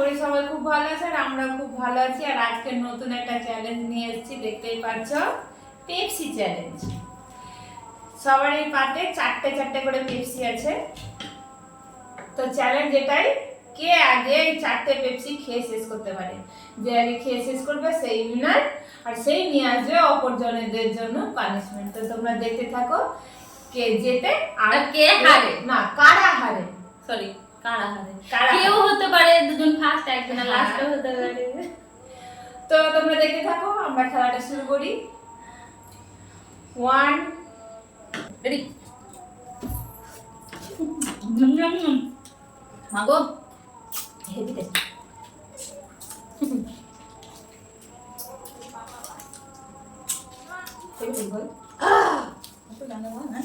করি সবাই খুব ভালো আছে আর আমরা খুব ভালো আছি। আর আজকে নতুন একটা চ্যালেঞ্জ নিয়ে এসেছি, দেখতেই পাচ্ছ, পেপসি চ্যালেঞ্জ। সবারই পাতে চারটে চারটে করে পেপসি আছে। তো চ্যালেঞ্জ এটাই, কে আগে এই চারটে পেপসি খেয়ে শেষ করতে পারে। যে আগে খেয়ে শেষ করবে সেই উইনার, আর সেই নিয়ে আসবে অপরজনদের জন্য পানিশমেন্ট। তো তোমরা দেখতে থাকো কে জেতে আর কে হারে, না কারা হারে, সরি কারা হারে, কেউ হতে পারে, দুজন ফার্স্ট একজন লাস্টে হতে পারে। তো তোমরা দেখতে থাকো, আমরা খেলাটা শুরু করি। 1 রেডি। মাগো হেভি টেস্ট। হেভি বল তো জানো না।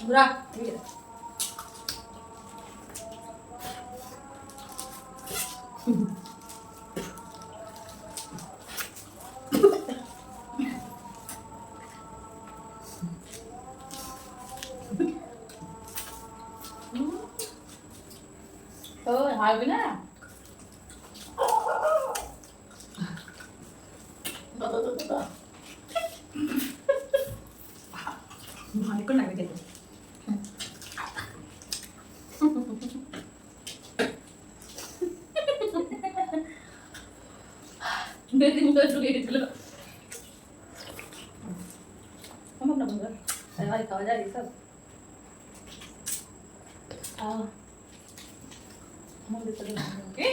বুড়া তো হারবি না। অনেকক্ষণ লাগবে খেতে। বেশি মুখে ঢুকে গেছিল। সম্ভব না বন্ধুরা, ভাই খাওয়া যায় এইসব। আমাদের তো ওকে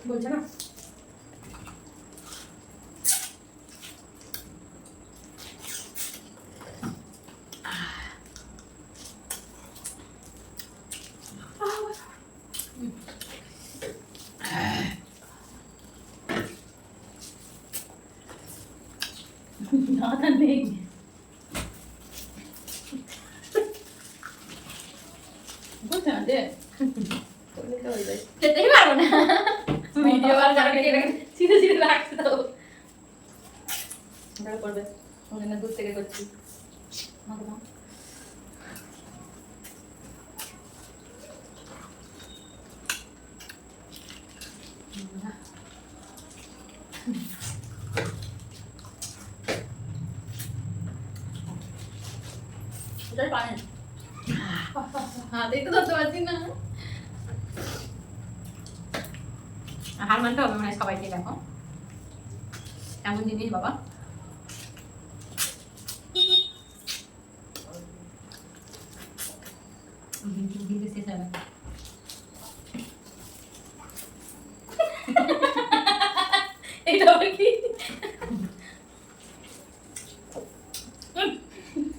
বলছে না না নেই। বলছে না যে যেতেই পারবো না, ভিডিও আর সিধে সিধে রাখছে তো করবে ওই জন্য দূর থেকে করছি। পানি হাতেই তো ধরতে পারছি না। হার মানতে হবে মানে সবাইকে। দেখো এমন জিনিস বাবা, শেষ হবে। এটা কি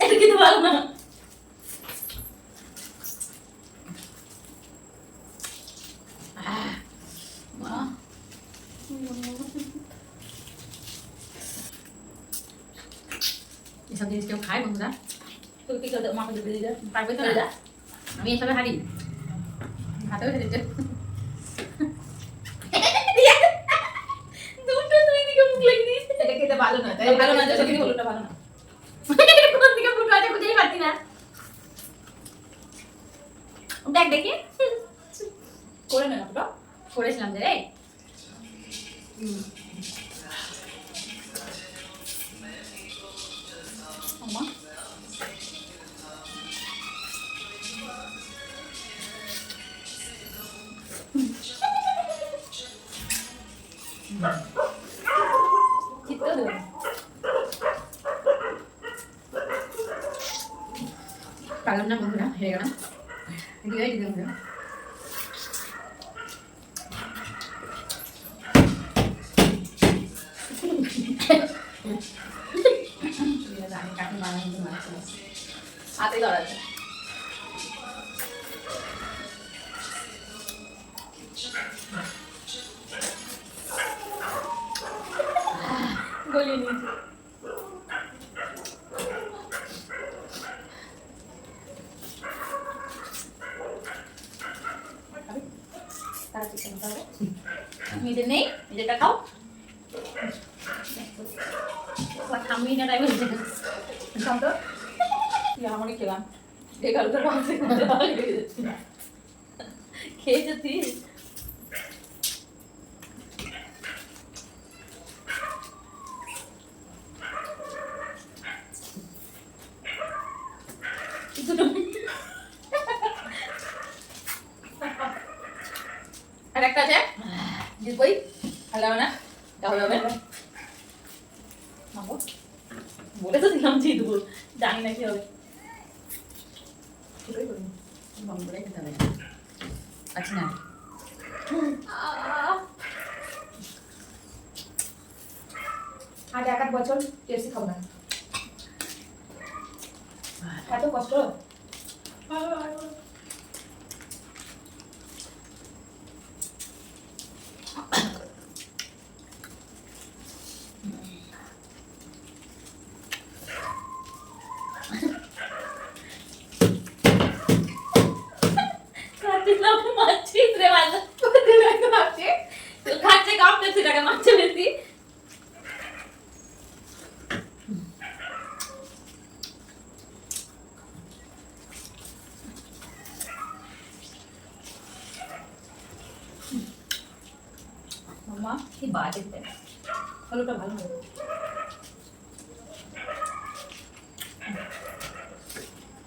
এটা কিন্তু ভালো না। এসব জিনিস কেউ খায় বন্ধুরা? তুই কি করতে মাকে দিয়ে যা পারবে তো না। আমি এসবে হারি হাতে উঠে দিচ্ছে। দুটো দুই দিকে মুখ লাগিয়ে দিয়েছে। এটা খেতে ভালো না, তাই ভালো না, চোখে হলুদটা ভালো না। কোন দিকে ফুটো আছে খুঁজেই পাচ্ছি না। দেখ দেখি করে না ওটা করেছিলাম যে রে। আমা চিত্ত দেব পারলাম না বন্ধুরা, হেরে গেলাম। দিয়ে দিলাম বন্ধুরা। হাতে ধরাচ্ছে গলিয়ে নিয়েছি। নিজে নেই, নিজেটা খাও। আমি না তাই বলছি খাও তো। আমাকে খেলাম এগারোটার পাশে খেয়েছে তুই। আর একটা আছে জিতবই, ভালো হবে না, তাহলে হবে মামু বলে তো দিলাম জিতবো, জানি না কি হবে। বন্ধ করে খেতে হবে আচ্ছা না। আজ 1 বছর পেপসি খাবো না, এত কষ্ট। খাচ্ছে কাপ পেপসি টাকা মারছে বেশি। মামা কি বাজে হলোটা ভালো হবে।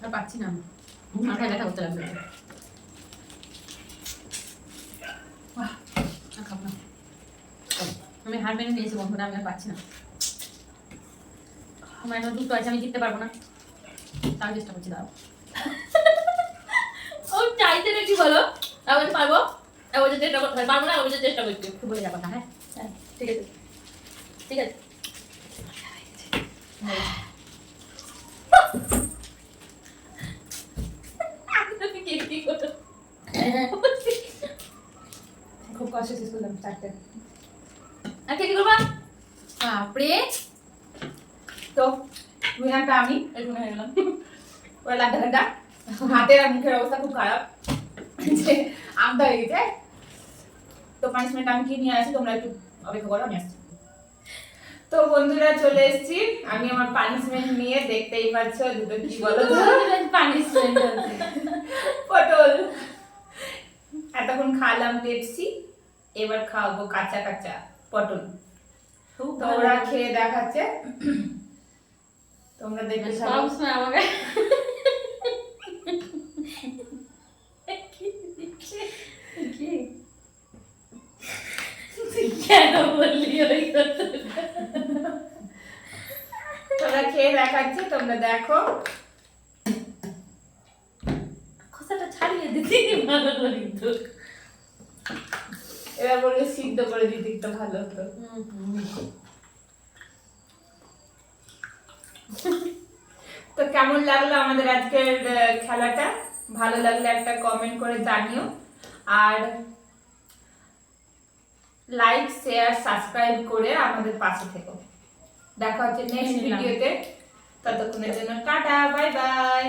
আর পাচ্ছি না, মাথায় ব্যথা করতে লাগবে। খাবো না, আমি হার মেনে নিয়েছি বন্ধুরা, আমি আর পাচ্ছি না। আমার এখন দুটো আছে, আমি জিততে পারবো না, তাও চেষ্টা করছি। দাও ও চাইতে না কি বলো, আমি বলতে পারবো, আমি বলতে চেষ্টা করতে পারবো না, আমি বলতে চেষ্টা করছি। একটু বলে যাবো না, হ্যাঁ হ্যাঁ ঠিক আছে ঠিক আছে। খুব কষ্ট শেষ করলাম 4টে। আর কি করবা বাপরে। তো রুইহানটা আমি এরকম হয়ে গেলাম। ওরা লাড্ডা লাড্ডা, হাতের আর মুখের অবস্থা খুব খারাপ, যে আমটা হয়ে গেছে। তো পানিশমেন্ট আমি কি নিয়ে আসি তোমরা একটু অপেক্ষা করো, আমি আসছি। তো বন্ধুরা চলে এসেছি আমি আমার পানিশমেন্ট নিয়ে, দেখতেই পাচ্ছ দুটো কি বলো তো পানিশমেন্ট পটল। এতক্ষণ খাওয়ালাম পেপসি, এবার খাওয়াবো কাঁচা কাঁচা পটল। তো ওরা খেয়ে দেখাচ্ছে, তোমরা দেখে সব সময় আমাকে কেন বললি ওই তোমরা খেয়ে দেখাচ্ছে, তোমরা দেখো। খোসাটা ছাড়িয়ে দিতি ভালো করে তো। এবার বললে সিদ্ধ করে দিতে একটু ভালো হতো। তো কেমন লাগলো আমাদের আজকের খেলাটা? ভালো লাগলে একটা কমেন্ট করে জানিও, আর লাইক শেয়ার সাবস্ক্রাইব করে আমাদের পাশে থেকো। দেখা হচ্ছে নেক্সট ভিডিওতে, ততক্ষণের জন্য টাটা, বাই বাই।